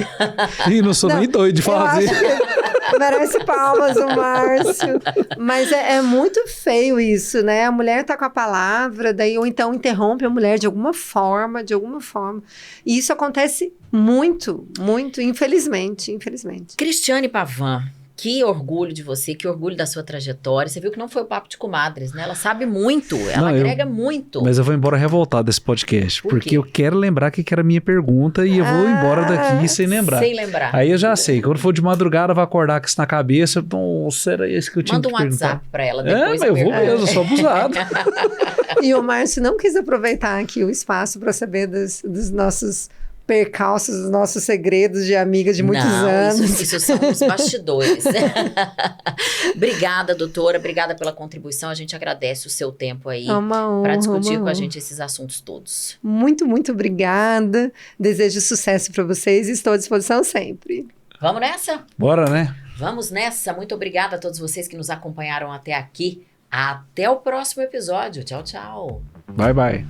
Ih, não sou nem doido de fazer. Merece palmas o Márcio. Mas é muito feio isso, né? A mulher tá com a palavra, daí ou então interrompe a mulher de alguma forma. E isso acontece muito, infelizmente. Cristiane Pavan, que orgulho de você, que orgulho da sua trajetória. Você viu que não foi o papo de comadres, né? Ela sabe muito, ela agrega muito. Mas eu vou embora revoltado desse podcast, Por porque quê? eu quero lembrar que era a minha pergunta e eu vou embora daqui sem lembrar. Sem lembrar. Aí eu já sei, quando for de madrugada, vai acordar com isso na cabeça. Nossa, era isso que eu tinha Manda que um perguntar. WhatsApp pra ela depois. Mas eu vou mesmo, eu sou abusado. E o Márcio não quis aproveitar aqui o espaço para saber dos nossos percalços, dos nossos segredos de amiga de muitos anos. Isso são os bastidores. Obrigada, doutora. Obrigada pela contribuição. A gente agradece o seu tempo aí para discutir com a gente esses assuntos todos. Muito, muito obrigada. Desejo sucesso para vocês e estou à disposição sempre. Vamos nessa? Bora, né? Vamos nessa. Muito obrigada a todos vocês que nos acompanharam até aqui. Até o próximo episódio. Tchau, tchau. Bye, bye.